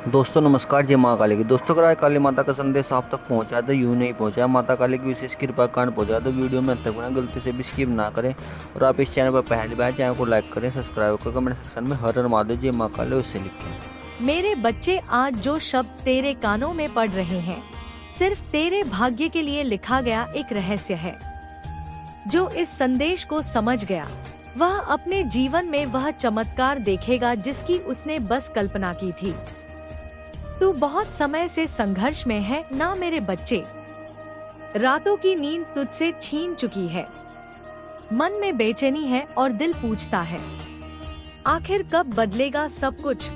दोस्तों नमस्कार, जय माँ काली की। दोस्तों अगर आज काली माता का संदेश आप तक पहुँचा तो यूँ नहीं पहुँचा, माता काली की विशेष कृपा कांड पहुँचा तो वीडियो में अंत तक बना, गलती से भी स्किप ना करें। और आप इस चैनल पर पहली बार चैनल को लाइक करें, सब्सक्राइब करें, कमेंट सेक्शन में हर हर महादेव जय माँ काली उससे लिखें। मेरे बच्चे, आज जो शब्द तेरे कानों में पड़ रहे हैं सिर्फ तेरे भाग्य के लिए लिखा गया एक रहस्य है। जो इस संदेश को समझ गया वह अपने जीवन में वह चमत्कार देखेगा जिसकी उसने बस कल्पना की थी। तू बहुत समय से संघर्ष में है ना मेरे बच्चे। रातों की नींद तुझसे छीन चुकी है, मन में बेचैनी है और दिल पूछता है आखिर कब बदलेगा सब कुछ।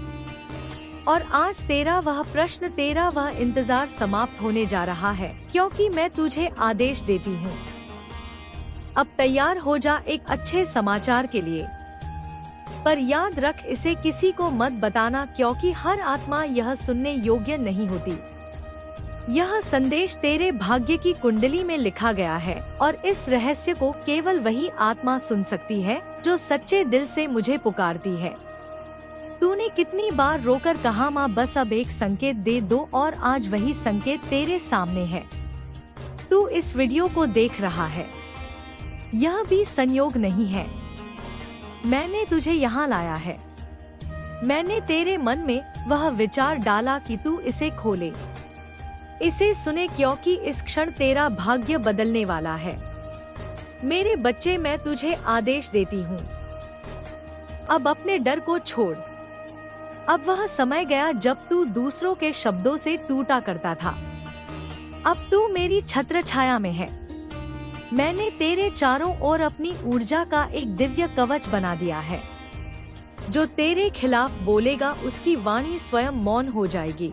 और आज तेरा वह प्रश्न, तेरा वह इंतजार समाप्त होने जा रहा है, क्योंकि मैं तुझे आदेश देती हूँ। अब तैयार हो जा एक अच्छे समाचार के लिए, पर याद रख इसे किसी को मत बताना, क्योंकि हर आत्मा यह सुनने योग्य नहीं होती। यह संदेश तेरे भाग्य की कुंडली में लिखा गया है और इस रहस्य को केवल वही आत्मा सुन सकती है जो सच्चे दिल से मुझे पुकारती है। तूने कितनी बार रोकर कहा माँ बस अब एक संकेत दे दो, और आज वही संकेत तेरे सामने है। तू इस वीडियो को देख रहा है, यह भी संयोग नहीं है। मैंने तुझे यहाँ लाया है। मैंने तेरे मन में वह विचार डाला कि तू इसे खोले, इसे सुने, क्योंकि इस क्षण तेरा भाग्य बदलने वाला है। मेरे बच्चे, मैं तुझे आदेश देती हूँ, अब अपने डर को छोड़। अब वह समय गया जब तू दूसरों के शब्दों से टूटा करता था। अब तू मेरी छत्र छाया में है। मैंने तेरे चारों ओर अपनी ऊर्जा का एक दिव्य कवच बना दिया है। जो तेरे खिलाफ बोलेगा उसकी वाणी स्वयं मौन हो जाएगी।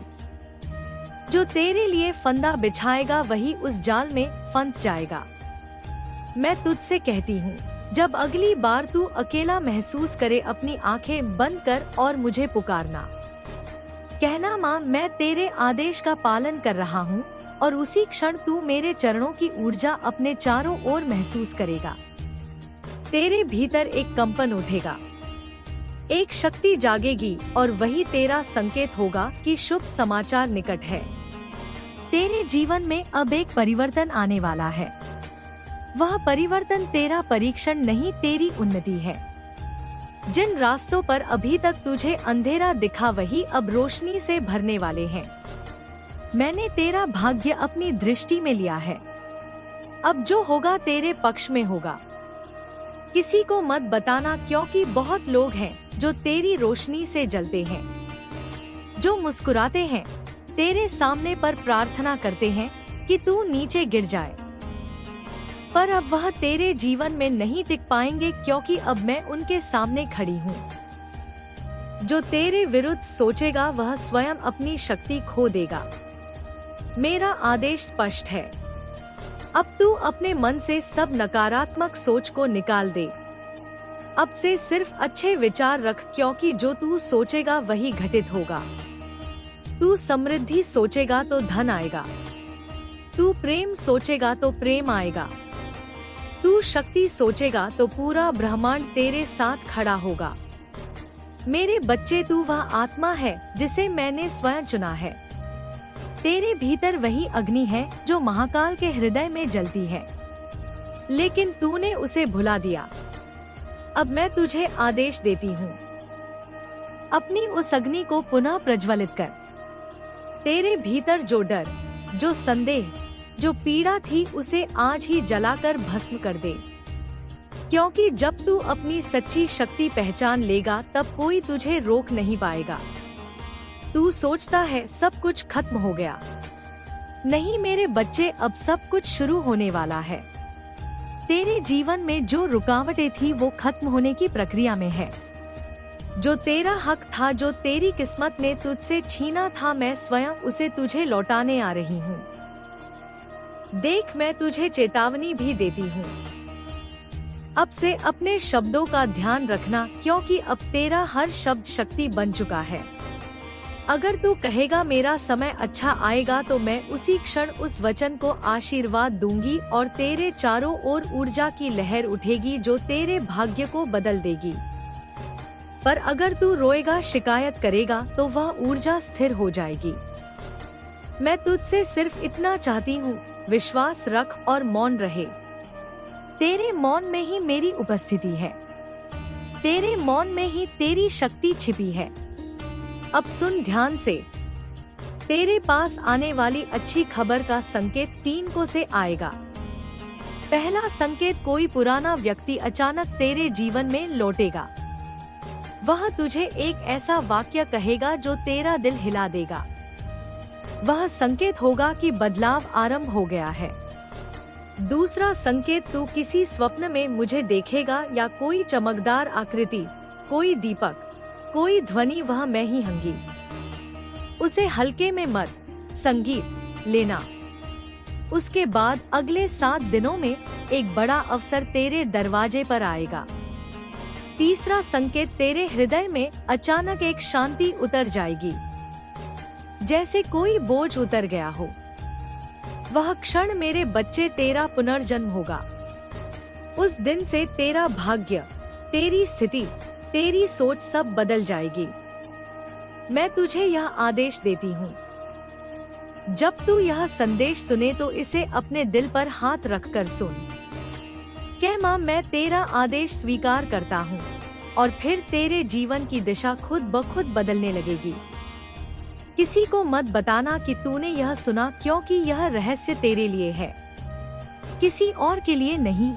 जो तेरे लिए फंदा बिछाएगा वही उस जाल में फंस जाएगा। मैं तुझसे कहती हूँ, जब अगली बार तू अकेला महसूस करे अपनी आंखें बंद कर और मुझे पुकारना। कहना माँ मैं तेरे आदेश का पालन कर रहा हूँ, और उसी क्षण तू मेरे चरणों की ऊर्जा अपने चारों ओर महसूस करेगा। तेरे भीतर एक कंपन उठेगा, एक शक्ति जागेगी, और वही तेरा संकेत होगा कि शुभ समाचार निकट है। तेरे जीवन में अब एक परिवर्तन आने वाला है। वह परिवर्तन तेरा परीक्षण नहीं, तेरी उन्नति है। जिन रास्तों पर अभी तक तुझे अंधेरा दिखा वही अब रोशनी से भरने वाले हैं। मैंने तेरा भाग्य अपनी दृष्टि में लिया है। अब जो होगा तेरे पक्ष में होगा। किसी को मत बताना, क्योंकि बहुत लोग हैं जो तेरी रोशनी से जलते हैं, जो मुस्कुराते हैं तेरे सामने पर प्रार्थना करते हैं कि तू नीचे गिर जाए। पर अब वह तेरे जीवन में नहीं टिक पाएंगे, क्योंकि अब मैं उनके सामने खड़ी हूँ। जो तेरे विरुद्ध सोचेगा वह स्वयं अपनी शक्ति खो देगा। मेरा आदेश स्पष्ट है। अब तू अपने मन से सब नकारात्मक सोच को निकाल दे। अब से सिर्फ अच्छे विचार रख, क्योंकि जो तू सोचेगा वही घटित होगा। तू समृद्धि सोचेगा तो धन आएगा। तू प्रेम सोचेगा तो प्रेम आएगा। तू शक्ति सोचेगा तो पूरा ब्रह्मांड तेरे साथ खड़ा होगा। मेरे बच्चे, तू वह आत्मा है जिसे मैंने स्वयं चुना है। तेरे भीतर वही अग्नि है जो महाकाल के हृदय में जलती है, लेकिन तूने उसे भुला दिया। अब मैं तुझे आदेश देती हूँ, अपनी उस अग्नि को पुनः प्रज्वलित कर। तेरे भीतर जो डर, जो संदेह, जो पीड़ा थी उसे आज ही जलाकर भस्म कर दे। क्योंकि जब तू अपनी सच्ची शक्ति पहचान लेगा तब कोई तुझे रोक नहीं पाएगा। तू सोचता है सब कुछ खत्म हो गया। नहीं मेरे बच्चे, अब सब कुछ शुरू होने वाला है। तेरे जीवन में जो रुकावटें थी वो खत्म होने की प्रक्रिया में है। जो तेरा हक था, जो तेरी किस्मत ने तुझसे छीना था, मैं स्वयं उसे तुझे लौटाने आ रही हूँ। देख, मैं तुझे चेतावनी भी देती हूँ। अब से अपने शब्दों का ध्यान रखना, क्योंकि अब तेरा हर शब्द शक्ति बन चुका है। अगर तू कहेगा मेरा समय अच्छा आएगा तो मैं उसी क्षण उस वचन को आशीर्वाद दूंगी और तेरे चारों ओर ऊर्जा की लहर उठेगी जो तेरे भाग्य को बदल देगी। पर अगर तू रोएगा, शिकायत करेगा तो वह ऊर्जा स्थिर हो जाएगी। मैं तुझसे सिर्फ इतना चाहती हूँ, विश्वास रख और मौन रहे। तेरे मौन में ही मेरी उपस्थिति है, तेरे मौन में ही तेरी शक्ति छिपी है। अब सुन ध्यान से। तेरे पास आने वाली अच्छी खबर का संकेत 3 को से आएगा। पहला संकेत, कोई पुराना व्यक्ति अचानक तेरे जीवन में लौटेगा। वह तुझे एक ऐसा वाक्य कहेगा जो तेरा दिल हिला देगा। वह संकेत होगा कि बदलाव आरंभ हो गया है। दूसरा संकेत, तू किसी स्वप्न में मुझे देखेगा या कोई चमकदार आकृति, कोई दीपक, कोई ध्वनि, वह मैं ही हूँगी। उसे हल्के में मत संगीत लेना। उसके बाद अगले 7 दिनों में एक बड़ा अवसर तेरे दरवाजे पर आएगा। तीसरा संकेत, तेरे हृदय में अचानक एक शांति उतर जाएगी, जैसे कोई बोझ उतर गया हो। वह क्षण मेरे बच्चे तेरा पुनर्जन्म होगा। उस दिन से तेरा भाग्य, तेरी स्थिति, तेरी सोच सब बदल जाएगी। मैं तुझे यह आदेश देती हूँ, जब तू यह संदेश सुने तो इसे अपने दिल पर हाथ रखकर सुन। कह, माँ मैं तेरा आदेश स्वीकार करता हूँ, और फिर तेरे जीवन की दिशा खुद ब खुद बदलने लगेगी। किसी को मत बताना कि तूने यह सुना, क्योंकि यह रहस्य तेरे लिए है, किसी और के लिए नहीं।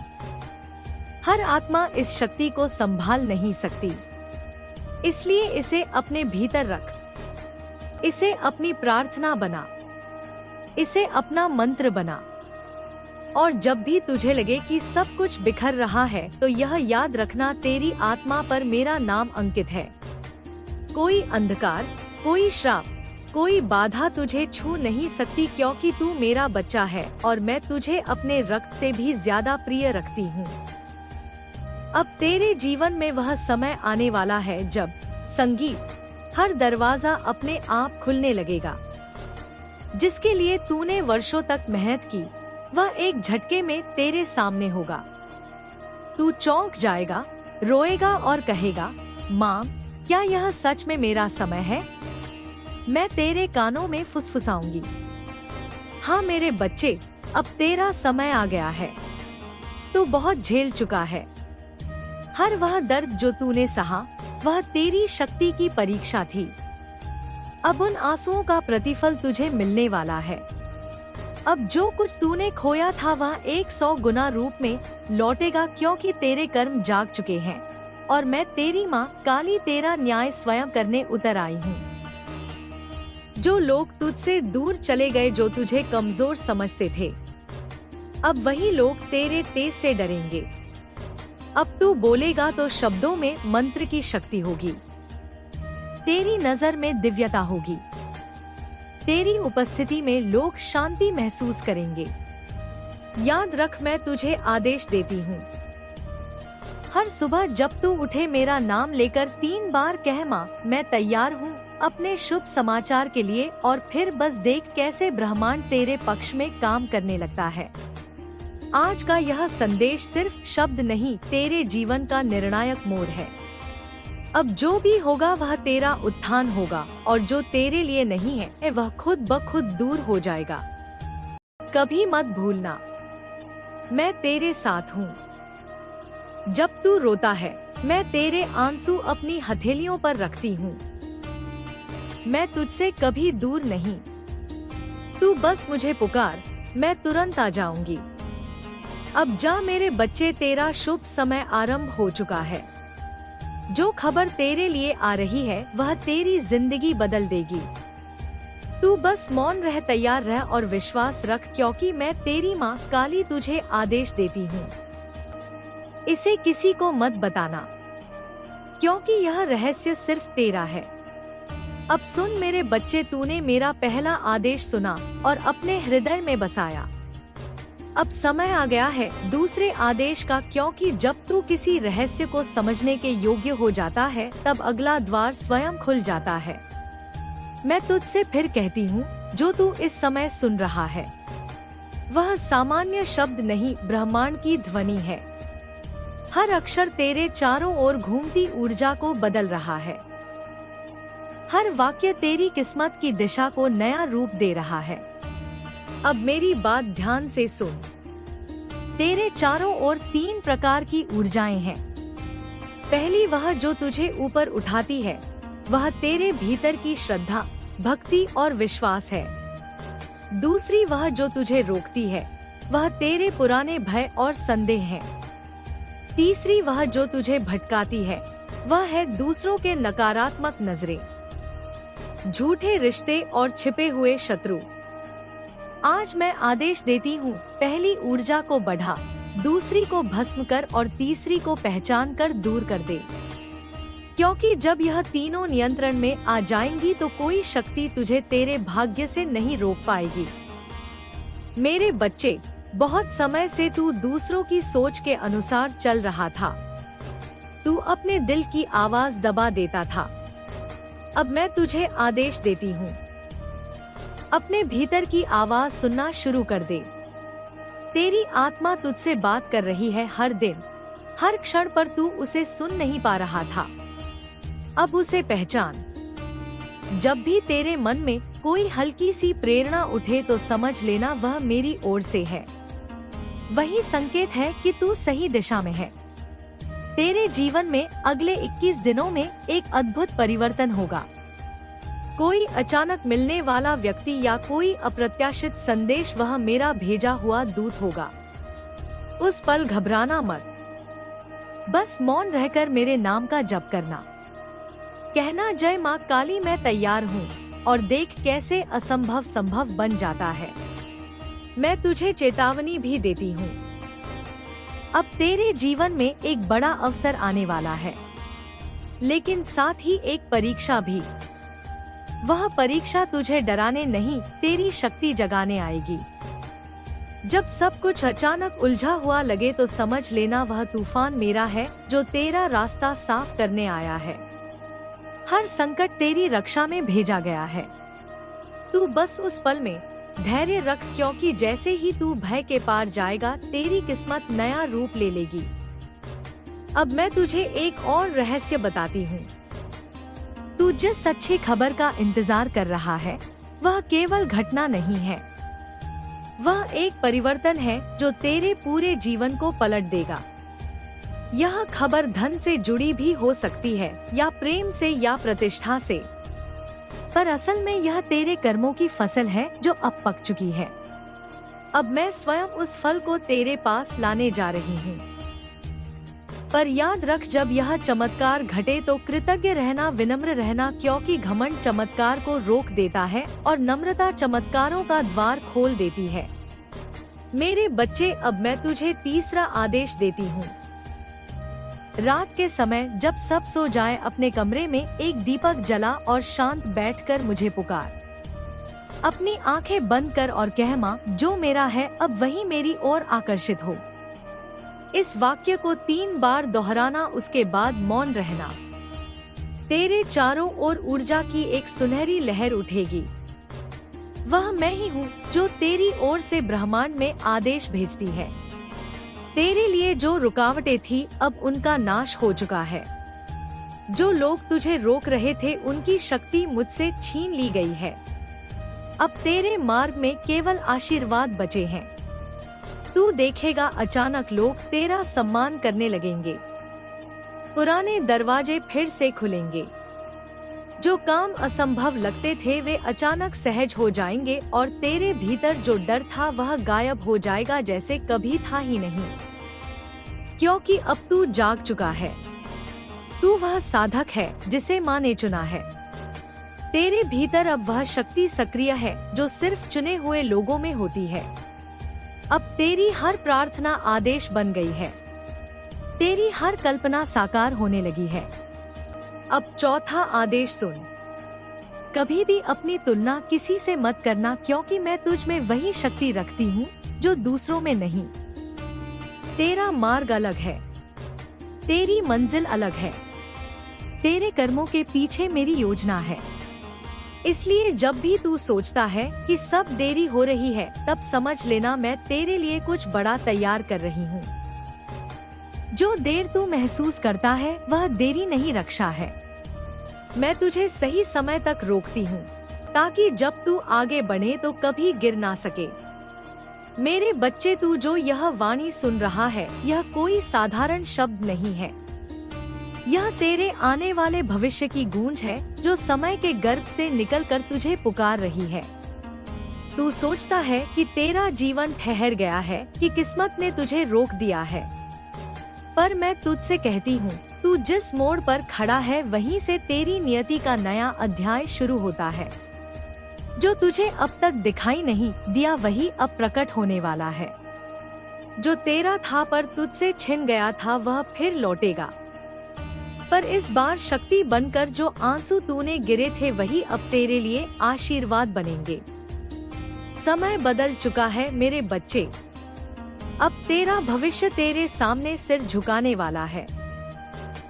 हर आत्मा इस शक्ति को संभाल नहीं सकती, इसलिए इसे अपने भीतर रख। इसे अपनी प्रार्थना बना, इसे अपना मंत्र बना। और जब भी तुझे लगे कि सब कुछ बिखर रहा है तो यह याद रखना, तेरी आत्मा पर मेरा नाम अंकित है। कोई अंधकार, कोई श्राप, कोई बाधा तुझे छू नहीं सकती, क्योंकि तू मेरा बच्चा है और मैं तुझे अपने रक्त से भी ज्यादा प्रिय रखती हूँ। अब तेरे जीवन में वह समय आने वाला है जब संगीत, हर दरवाजा अपने आप खुलने लगेगा। जिसके लिए तूने वर्षों तक मेहनत की, वह एक झटके में तेरे सामने होगा। तू चौंक जाएगा, रोएगा और कहेगा, माँ क्या यह सच में मेरा समय है? मैं तेरे कानों में फुसफुसाऊंगी, हाँ मेरे बच्चे, अब तेरा समय आ गया है। तू बहुत झेल चुका है। हर वह दर्द जो तूने सहा, वह तेरी शक्ति की परीक्षा थी। अब उन आंसुओं का प्रतिफल तुझे मिलने वाला है। अब जो कुछ तूने खोया था वह 100 गुना रूप में लौटेगा, क्योंकि तेरे कर्म जाग चुके हैं और मैं तेरी माँ काली तेरा न्याय स्वयं करने उतर आई हूँ। जो लोग तुझसे दूर चले गए, जो तुझे कमजोर समझते थे, अब वही लोग तेरे तेज से डरेंगे। अब तू बोलेगा तो शब्दों में मंत्र की शक्ति होगी, तेरी नजर में दिव्यता होगी, तेरी उपस्थिति में लोग शांति महसूस करेंगे। याद रख, मैं तुझे आदेश देती हूँ, हर सुबह जब तू उठे मेरा नाम लेकर 3 बार कह, माँ मैं तैयार हूँ अपने शुभ समाचार के लिए, और फिर बस देख कैसे ब्रह्मांड तेरे पक्ष में काम करने लगता है। आज का यह संदेश सिर्फ शब्द नहीं, तेरे जीवन का निर्णायक मोड़ है। अब जो भी होगा वह तेरा उत्थान होगा, और जो तेरे लिए नहीं है वह खुद ब खुद दूर हो जाएगा। कभी मत भूलना, मैं तेरे साथ हूँ। जब तू रोता है, मैं तेरे आंसू अपनी हथेलियों पर रखती हूँ। मैं तुझसे कभी दूर नहीं। तू बस मुझे पुकार, मैं तुरंत आ जाऊंगी। अब जा मेरे बच्चे, तेरा शुभ समय आरंभ हो चुका है। जो खबर तेरे लिए आ रही है वह तेरी जिंदगी बदल देगी। तू बस मौन रह, तैयार रह और विश्वास रख, क्योंकि मैं तेरी माँ काली तुझे आदेश देती हूँ। इसे किसी को मत बताना, क्योंकि यह रहस्य सिर्फ तेरा है। अब सुन मेरे बच्चे, तूने मेरा पहला आदेश सुना और अपने हृदय में बसाया। अब समय आ गया है दूसरे आदेश का, क्योंकि जब तू किसी रहस्य को समझने के योग्य हो जाता है तब अगला द्वार स्वयं खुल जाता है। मैं तुझसे फिर कहती हूँ, जो तू इस समय सुन रहा है वह सामान्य शब्द नहीं, ब्रह्मांड की ध्वनि है। हर अक्षर तेरे चारों ओर घूमती ऊर्जा को बदल रहा है। हर वाक्य तेरी किस्मत की दिशा को नया रूप दे रहा है। अब मेरी बात ध्यान से सुन। तेरे चारों ओर 3 प्रकार की ऊर्जाएं हैं। पहली वह जो तुझे ऊपर उठाती है, वह तेरे भीतर की श्रद्धा, भक्ति और विश्वास है। दूसरी वह जो तुझे रोकती है, वह तेरे पुराने भय और संदेह है। तीसरी वह जो तुझे भटकाती है, वह है दूसरों के नकारात्मक नजरें, झूठे रिश्ते और छिपे हुए शत्रु। आज मैं आदेश देती हूँ, पहली ऊर्जा को बढ़ा, दूसरी को भस्म कर और तीसरी को पहचान कर दूर कर दे। क्योंकि जब यह तीनों नियंत्रण में आ जाएंगी तो कोई शक्ति तुझे तेरे भाग्य से नहीं रोक पाएगी। मेरे बच्चे, बहुत समय से तू दूसरों की सोच के अनुसार चल रहा था। तू अपने दिल की आवाज दबा देता था। अब मैं तुझे आदेश देती हूँ, अपने भीतर की आवाज सुनना शुरू कर दे। तेरी आत्मा तुझसे बात कर रही है हर दिन, हर क्षण, पर तू उसे सुन नहीं पा रहा था। अब उसे पहचान। जब भी तेरे मन में कोई हल्की सी प्रेरणा उठे तो समझ लेना वह मेरी ओर से है। वही संकेत है कि तू सही दिशा में है। तेरे जीवन में अगले 21 दिनों में एक अद्भुत परिवर्तन होगा। कोई अचानक मिलने वाला व्यक्ति या कोई अप्रत्याशित संदेश वह मेरा भेजा हुआ दूत होगा। उस पल घबराना मत, बस मौन रहकर मेरे नाम का जप करना। कहना, जय माँ काली, मैं तैयार हूँ, और देख कैसे असंभव संभव बन जाता है। मैं तुझे चेतावनी भी देती हूँ, अब तेरे जीवन में एक बड़ा अवसर आने वाला है, लेकिन साथ ही एक परीक्षा भी। वह परीक्षा तुझे डराने नहीं, तेरी शक्ति जगाने आएगी। जब सब कुछ अचानक उलझा हुआ लगे तो समझ लेना वह तूफान मेरा है जो तेरा रास्ता साफ करने आया है। हर संकट तेरी रक्षा में भेजा गया है। तू बस उस पल में धैर्य रख, क्योंकि जैसे ही तू भय के पार जाएगा तेरी किस्मत नया रूप ले लेगी। अब मैं तुझे एक और रहस्य बताती हूँ। तू जिस अच्छी खबर का इंतजार कर रहा है वह केवल घटना नहीं है, वह एक परिवर्तन है जो तेरे पूरे जीवन को पलट देगा। यह खबर धन से जुड़ी भी हो सकती है, या प्रेम से, या प्रतिष्ठा से, पर असल में यह तेरे कर्मों की फसल है जो अब पक चुकी है। अब मैं स्वयं उस फल को तेरे पास लाने जा रही हूँ। पर याद रख, जब यह चमत्कार घटे तो कृतज्ञ रहना, विनम्र रहना, क्योंकि घमंड चमत्कार को रोक देता है और नम्रता चमत्कारों का द्वार खोल देती है। मेरे बच्चे, अब मैं तुझे तीसरा आदेश देती हूँ। रात के समय जब सब सो जाए, अपने कमरे में एक दीपक जला और शांत बैठकर मुझे पुकार। अपनी आंखें बंद कर और कह, माँ जो मेरा है अब वही मेरी ओर आकर्षित हो। इस वाक्य को 3 बार दोहराना, उसके बाद मौन रहना। तेरे चारों ओर ऊर्जा की एक सुनहरी लहर उठेगी। वह मैं ही हूँ जो तेरी ओर से ब्रह्मांड में आदेश भेजती है। तेरे लिए जो रुकावटें थी अब उनका नाश हो चुका है। जो लोग तुझे रोक रहे थे उनकी शक्ति मुझसे छीन ली गई है। अब तेरे मार्ग में केवल आशीर्वाद बचे हैं। तू देखेगा अचानक लोग तेरा सम्मान करने लगेंगे। पुराने दरवाजे फिर से खुलेंगे। जो काम असंभव लगते थे वे अचानक सहज हो जाएंगे और तेरे भीतर जो डर था वह गायब हो जाएगा जैसे कभी था ही नहीं। क्योंकि अब तू जाग चुका है। तू वह साधक है जिसे माँ ने चुना है। तेरे भीतर अब वह शक्ति सक्रिय है जो सिर्फ चुने हुए लोगों में होती है। अब तेरी हर प्रार्थना आदेश बन गई है। तेरी हर कल्पना साकार होने लगी है। अब चौथा आदेश सुन। कभी भी अपनी तुलना किसी से मत करना, क्योंकि मैं तुझ में वही शक्ति रखती हूँ जो दूसरों में नहीं। तेरा मार्ग अलग है, तेरी मंजिल अलग है, तेरे कर्मों के पीछे मेरी योजना है। इसलिए जब भी तू सोचता है कि सब देरी हो रही है, तब समझ लेना मैं तेरे लिए कुछ बड़ा तैयार कर रही हूँ। जो देर तू महसूस करता है वह देरी नहीं रक्षा है। मैं तुझे सही समय तक रोकती हूँ ताकि जब तू आगे बढ़े तो कभी गिर ना सके। मेरे बच्चे, तू जो यह वाणी सुन रहा है यह कोई साधारण शब्द नहीं है। यह तेरे आने वाले भविष्य की गूंज है जो समय के गर्भ से निकलकर तुझे पुकार रही है। तू सोचता है कि तेरा जीवन ठहर गया है, कि किस्मत ने तुझे रोक दिया है, पर मैं तुझसे कहती हूँ, तू जिस मोड़ पर खड़ा है वहीं से तेरी नियति का नया अध्याय शुरू होता है। जो तुझे अब तक दिखाई नहीं दिया वही अब प्रकट होने वाला है। जो तेरा था पर तुझसे छिन गया था वह फिर लौटेगा, पर इस बार शक्ति बनकर जो आंसू तूने गिरे थे वही अब तेरे लिए आशीर्वाद बनेंगे। समय बदल चुका है मेरे बच्चे, अब तेरा भविष्य तेरे सामने सिर झुकाने वाला है।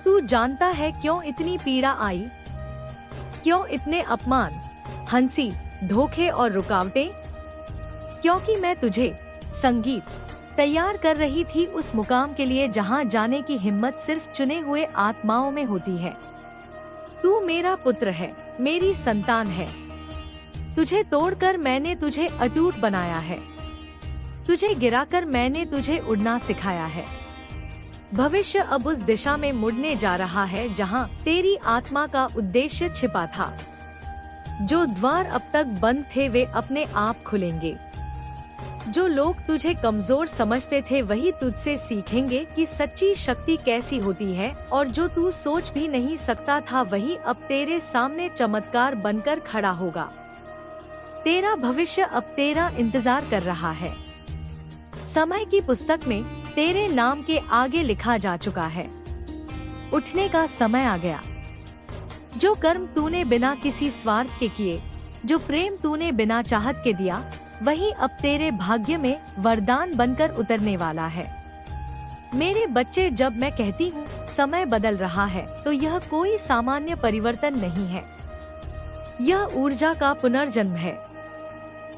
तू जानता है क्यों इतनी पीड़ा आई, क्यों इतने अपमान, हंसी, धोखे और रुकावटें? क्योंकि मैं तुझे संगीत तैयार कर रही थी उस मुकाम के लिए जहां जाने की हिम्मत सिर्फ चुने हुए आत्माओं में होती है। तू मेरा पुत्र है, मेरी संतान है। तुझे तोड़कर मैंने तुझे अटूट बनाया है, तुझे गिराकर मैंने तुझे उड़ना सिखाया है। भविष्य अब उस दिशा में मुड़ने जा रहा है जहां तेरी आत्मा का उद्देश्य छिपा था। जो द्वार अब तक बंद थे वे अपने आप खुलेंगे। जो लोग तुझे कमजोर समझते थे वही तुझसे सीखेंगे कि सच्ची शक्ति कैसी होती है, और जो तू सोच भी नहीं सकता था वही अब तेरे सामने चमत्कार बनकर खड़ा होगा। तेरा भविष्य अब तेरा इंतजार कर रहा है। समय की पुस्तक में तेरे नाम के आगे लिखा जा चुका है। उठने का समय आ गया। जो कर्म तूने बिना किसी स्वार्थ के किए, जो प्रेम तूने बिना चाहत के दिया, वही अब तेरे भाग्य में वरदान बनकर उतरने वाला है। मेरे बच्चे, जब मैं कहती हूँ समय बदल रहा है तो यह कोई सामान्य परिवर्तन नहीं है, यह ऊर्जा का पुनर्जन्म है।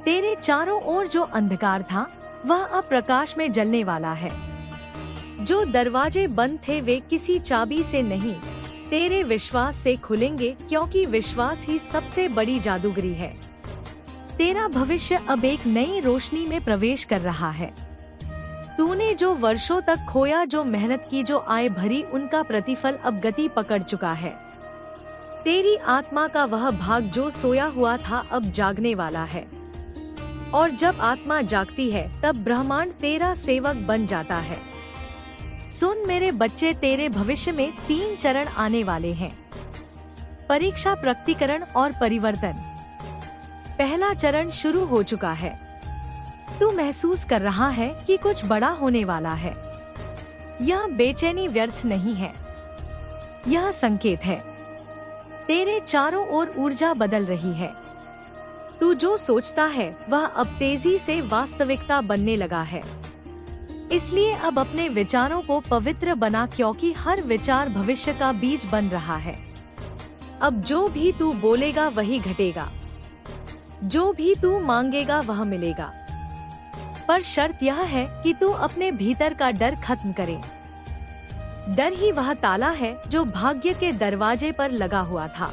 तेरे चारों ओर जो अंधकार था वह अब प्रकाश में जलने वाला है। जो दरवाजे बंद थे वे किसी चाबी से नहीं, तेरे विश्वास से खुलेंगे, क्योंकि विश्वास ही सबसे बड़ी जादूगरी है। तेरा भविष्य अब एक नई रोशनी में प्रवेश कर रहा है। तूने जो वर्षों तक खोया, जो मेहनत की, जो आय भरी, उनका प्रतिफल अब गति पकड़ चुका है। तेरी आत्मा का वह भाग जो सोया हुआ था अब जागने वाला है, और जब आत्मा जागती है तब ब्रह्मांड तेरा सेवक बन जाता है। सुन मेरे बच्चे, तेरे भविष्य में 3 चरण आने वाले हैं: परीक्षा, प्रकटीकरण और परिवर्तन। पहला चरण शुरू हो चुका है। तू महसूस कर रहा है कि कुछ बड़ा होने वाला है। यह बेचैनी व्यर्थ नहीं है, यह संकेत है। तेरे चारों ओर ऊर्जा बदल रही है। तू जो सोचता है वह अब तेजी से वास्तविकता बनने लगा है। इसलिए अब अपने विचारों को पवित्र बना, क्योंकि हर विचार भविष्य का बीज बन रहा है। अब जो भी तू बोलेगा वही घटेगा, जो भी तू मांगेगा वह मिलेगा। पर शर्त यह है कि तू अपने भीतर का डर खत्म करे। डर ही वह ताला है जो भाग्य के दरवाजे पर लगा हुआ था।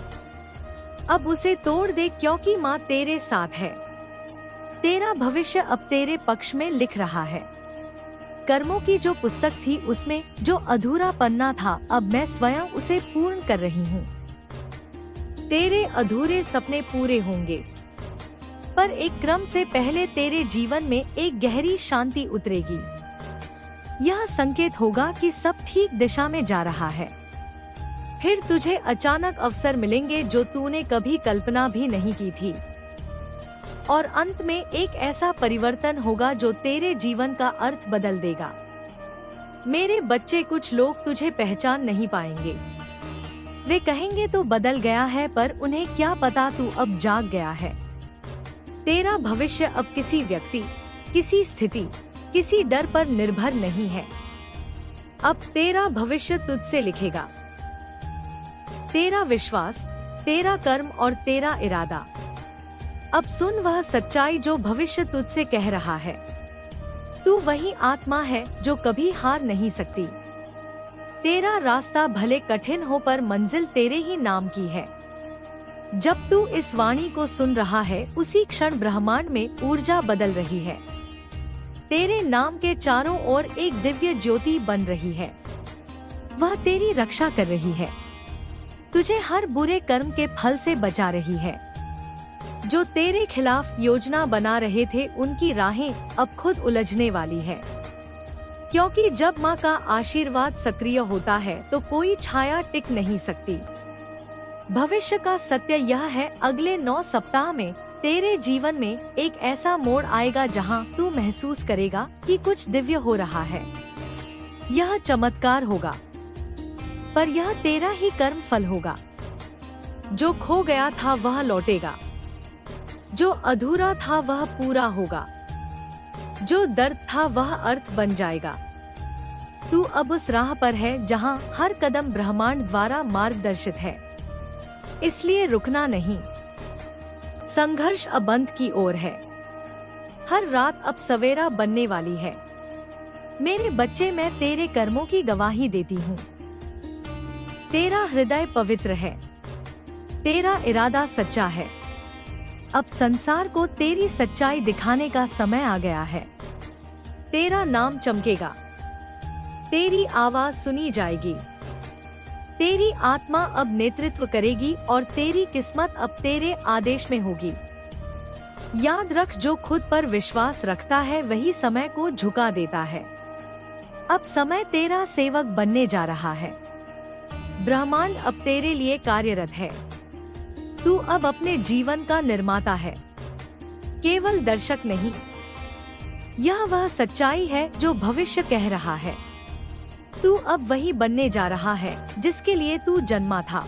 अब उसे तोड़ दे, क्योंकि माँ तेरे साथ है। तेरा भविष्य अब तेरे पक्ष में लिख रहा है। कर्मों की जो पुस्तक थी उसमें जो अधूरा पन्ना था, अब मैं स्वयं उसे पूर्ण कर रही हूँ। तेरे अधूरे सपने पूरे होंगे, पर एक क्रम से पहले तेरे जीवन में एक गहरी शांति उतरेगी। यह संकेत होगा कि सब ठीक दिशा में जा रहा है। फिर तुझे अचानक अवसर मिलेंगे जो तूने कभी कल्पना भी नहीं की थी, और अंत में एक ऐसा परिवर्तन होगा जो तेरे जीवन का अर्थ बदल देगा। मेरे बच्चे, कुछ लोग तुझे पहचान नहीं पाएंगे। वे कहेंगे तो बदल गया है, पर उन्हें क्या पता तू अब जाग गया है। तेरा भविष्य अब किसी व्यक्ति, किसी स्थिति, किसी डर पर निर्भर नहीं है। अब तेरा भविष्य तुझसे लिखेगा। तेरा विश्वास, तेरा कर्म और तेरा इरादा। अब सुन वह सच्चाई जो भविष्य तुझसे कह रहा है। तू वही आत्मा है जो कभी हार नहीं सकती। तेरा रास्ता भले कठिन हो पर मंजिल तेरे ही नाम की है। जब तू इस वाणी को सुन रहा है उसी क्षण ब्रह्मांड में ऊर्जा बदल रही है। तेरे नाम के चारों ओर एक दिव्य ज्योति बन रही है। वह तेरी रक्षा कर रही है, तुझे हर बुरे कर्म के फल से बचा रही है। जो तेरे खिलाफ योजना बना रहे थे उनकी राहें अब खुद उलझने वाली है, क्योंकि जब माँ का आशीर्वाद सक्रिय होता है तो कोई छाया टिक नहीं सकती। भविष्य का सत्य यह है, अगले 9 सप्ताह में तेरे जीवन में एक ऐसा मोड़ आएगा जहाँ तू महसूस करेगा कि कुछ दिव्य हो रहा है। यह चमत्कार होगा, पर यह तेरा ही कर्म फल होगा। जो खो गया था वह लौटेगा, जो अधूरा था वह पूरा होगा, जो दर्द था वह अर्थ बन जाएगा। तू अब उस राह पर है जहां हर कदम ब्रह्मांड द्वारा मार्गदर्शित है, इसलिए रुकना नहीं। संघर्ष अब अंत की ओर है, हर रात अब सवेरा बनने वाली है। मेरे बच्चे, मैं तेरे कर्मों की गवाही देती हूँ। तेरा हृदय पवित्र है, तेरा इरादा सच्चा है। अब संसार को तेरी सच्चाई दिखाने का समय आ गया है। तेरा नाम चमकेगा, तेरी आवाज सुनी जाएगी, तेरी आत्मा अब नेतृत्व करेगी और तेरी किस्मत अब तेरे आदेश में होगी। याद रख, जो खुद पर विश्वास रखता है वही समय को झुका देता है। अब समय तेरा सेवक बनने जा रहा है। ब्रह्मांड अब तेरे लिए कार्यरत है। तू अब अपने जीवन का निर्माता है, केवल दर्शक नहीं। यह वह सच्चाई है जो भविष्य कह रहा है। तू अब वही बनने जा रहा है जिसके लिए तू जन्मा था।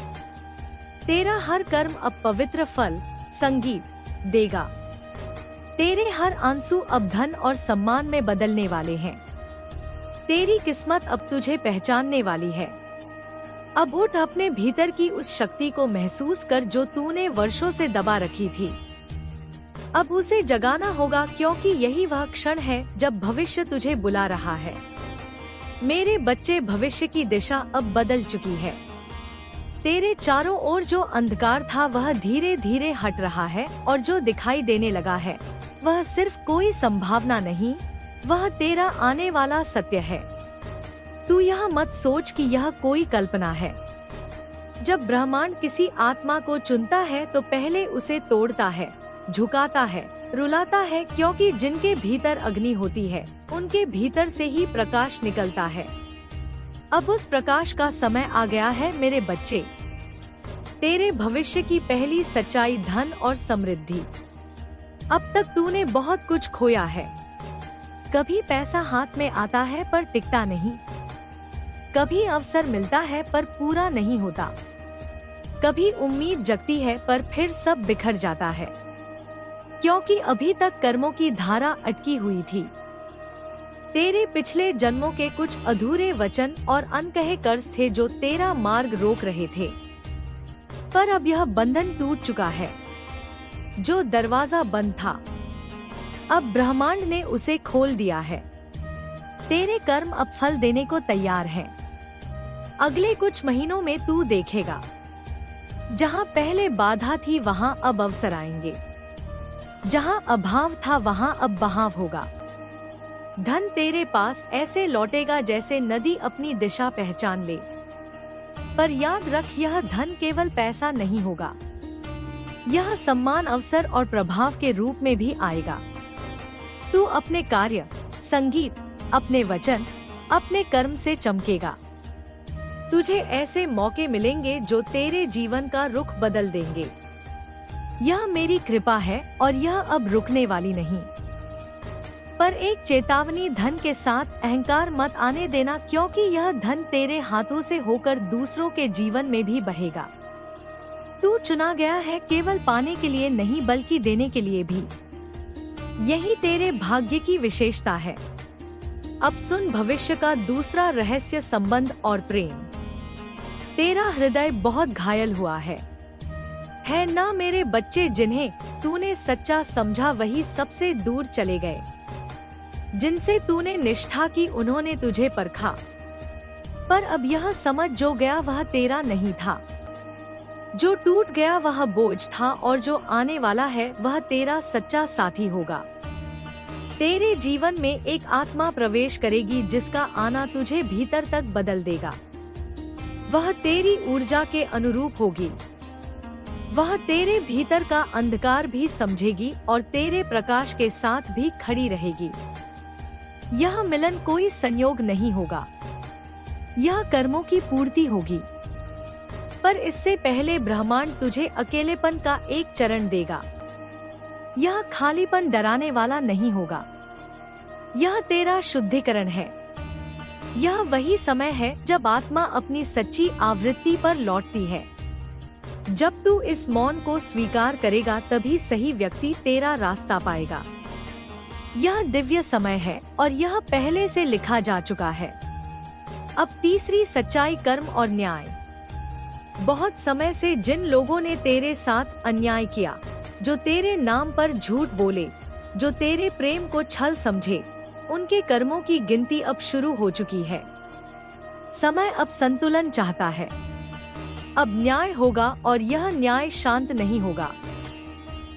तेरा हर कर्म अब पवित्र फल, संगीत देगा। तेरे हर आंसू अब धन और सम्मान में बदलने वाले हैं। तेरी किस्मत अब तुझे पहचानने वाली है। अब उठ, अपने भीतर की उस शक्ति को महसूस कर जो तूने वर्षों से दबा रखी थी। अब उसे जगाना होगा, क्योंकि यही वह क्षण है जब भविष्य तुझे बुला रहा है। मेरे बच्चे, भविष्य की दिशा अब बदल चुकी है। तेरे चारों ओर जो अंधकार था वह धीरे धीरे हट रहा है, और जो दिखाई देने लगा है वह सिर्फ कोई संभावना नहीं, वह तेरा आने वाला सत्य है। तू यह मत सोच कि यह कोई कल्पना है। जब ब्रह्मांड किसी आत्मा को चुनता है तो पहले उसे तोड़ता है, झुकाता है, रुलाता है, क्योंकि जिनके भीतर अग्नि होती है उनके भीतर से ही प्रकाश निकलता है। अब उस प्रकाश का समय आ गया है मेरे बच्चे। तेरे भविष्य की पहली सच्चाई धन और समृद्धि। अब तक तूने बहुत कुछ खोया है। कभी पैसा हाथ में आता है पर टिकता नहीं, कभी अवसर मिलता है पर पूरा नहीं होता, कभी उम्मीद जगती है पर फिर सब बिखर जाता है, क्योंकि अभी तक कर्मों की धारा अटकी हुई थी। तेरे पिछले जन्मों के कुछ अधूरे वचन और अनकहे कर्ज थे जो तेरा मार्ग रोक रहे थे, पर अब यह बंधन टूट चुका है। जो दरवाजा बंद था अब ब्रह्मांड ने उसे खोल दिया है। तेरे कर्म अब फल देने को तैयार हैं। अगले कुछ महीनों में तू देखेगा, जहाँ पहले बाधा थी वहाँ अब अवसर आएंगे, जहाँ अभाव था वहाँ अब बहाव होगा। धन तेरे पास ऐसे लौटेगा जैसे नदी अपनी दिशा पहचान ले। पर याद रख, यह धन केवल पैसा नहीं होगा, यह सम्मान, अवसर और प्रभाव के रूप में भी आएगा। तू अपने कार्य, संगीत, अपने वचन, अपने कर्म से चमकेगा। तुझे ऐसे मौके मिलेंगे जो तेरे जीवन का रुख बदल देंगे। यह मेरी कृपा है और यह अब रुकने वाली नहीं। पर एक चेतावनी, धन के साथ अहंकार मत आने देना, क्योंकि यह धन तेरे हाथों से होकर दूसरों के जीवन में भी बहेगा। तू चुना गया है केवल पाने के लिए नहीं बल्कि देने के लिए भी। यही तेरे भाग्य की विशेषता है। अब सुन भविष्य का दूसरा रहस्य, संबंध और प्रेम। तेरा हृदय बहुत घायल हुआ है ना मेरे बच्चे? जिन्हें तूने सच्चा समझा वही सबसे दूर चले गए। जिनसे तूने निष्ठा की उन्होंने तुझे परखा, पर अब यह समझ जो गया वह तेरा नहीं था। जो टूट गया वह बोझ था और जो आने वाला है वह तेरा सच्चा साथी होगा। तेरे जीवन में एक आत्मा प्रवेश करेगी जिसका आना तुझे भीतर तक बदल देगा। वह तेरी ऊर्जा के अनुरूप होगी। वह तेरे भीतर का अंधकार भी समझेगी और तेरे प्रकाश के साथ भी खड़ी रहेगी। यह मिलन कोई संयोग नहीं होगा, यह कर्मों की पूर्ति होगी। पर इससे पहले ब्रह्मांड तुझे अकेलेपन का एक चरण देगा। यह खालीपन डराने वाला नहीं होगा, यह तेरा शुद्धिकरण है। यह वही समय है जब आत्मा अपनी सच्ची आवृत्ति पर लौटती है। जब तू इस मौन को स्वीकार करेगा तभी सही व्यक्ति तेरा रास्ता पाएगा। यह दिव्य समय है और यह पहले से लिखा जा चुका है। अब तीसरी सच्चाई, कर्म और न्याय। बहुत समय से जिन लोगों ने तेरे साथ अन्याय किया, जो तेरे नाम पर झूठ बोले, जो तेरे प्रेम को छल समझे, उनके कर्मों की गिनती अब शुरू हो चुकी है। समय अब संतुलन चाहता है। अब न्याय होगा और यह न्याय शांत नहीं होगा।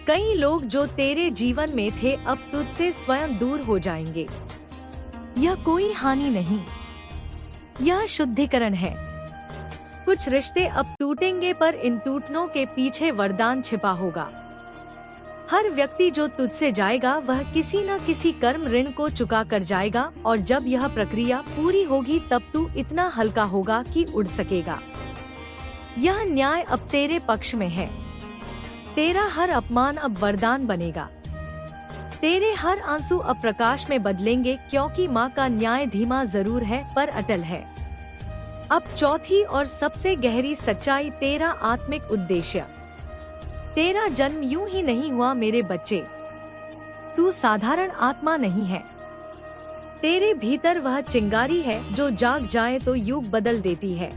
कई लोग जो तेरे जीवन में थे अब तुझसे स्वयं दूर हो जाएंगे। यह कोई हानि नहीं, यह शुद्धिकरण है। कुछ रिश्ते अब टूटेंगे पर इन टूटनों के पीछे वरदान छिपा होगा। हर व्यक्ति जो तुझसे जाएगा वह किसी न किसी कर्म ऋण को चुका कर जाएगा और जब यह प्रक्रिया पूरी होगी तब तू इतना हल्का होगा कि उड़ सकेगा। यह न्याय अब तेरे पक्ष में है। तेरा हर अपमान अब वरदान बनेगा। तेरे हर आंसू अब प्रकाश में बदलेंगे क्योंकि माँ का न्याय धीमा जरूर है पर अटल है। अब चौथी और सबसे गहरी सच्चाई, तेरा आत्मिक उद्देश्य। तेरा जन्म यूं ही नहीं हुआ मेरे बच्चे। तू साधारण आत्मा नहीं है। तेरे भीतर वह चिंगारी है जो जाग जाए तो युग बदल देती है।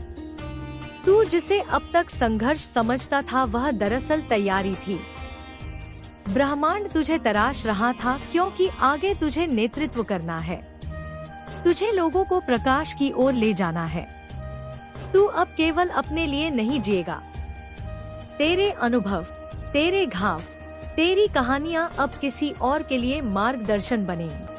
तू जिसे अब तक संघर्ष समझता था वह दरअसल तैयारी थी। ब्रह्मांड तुझे तराश रहा था क्योंकि आगे तुझे नेतृत्व करना है। तुझे लोगों को प्रकाश की ओर ले जाना है। तू अब केवल अपने लिए नहीं जिएगा। तेरे अनुभव, तेरे घाव, तेरी कहानियां अब किसी और के लिए मार्गदर्शन बनेंगी।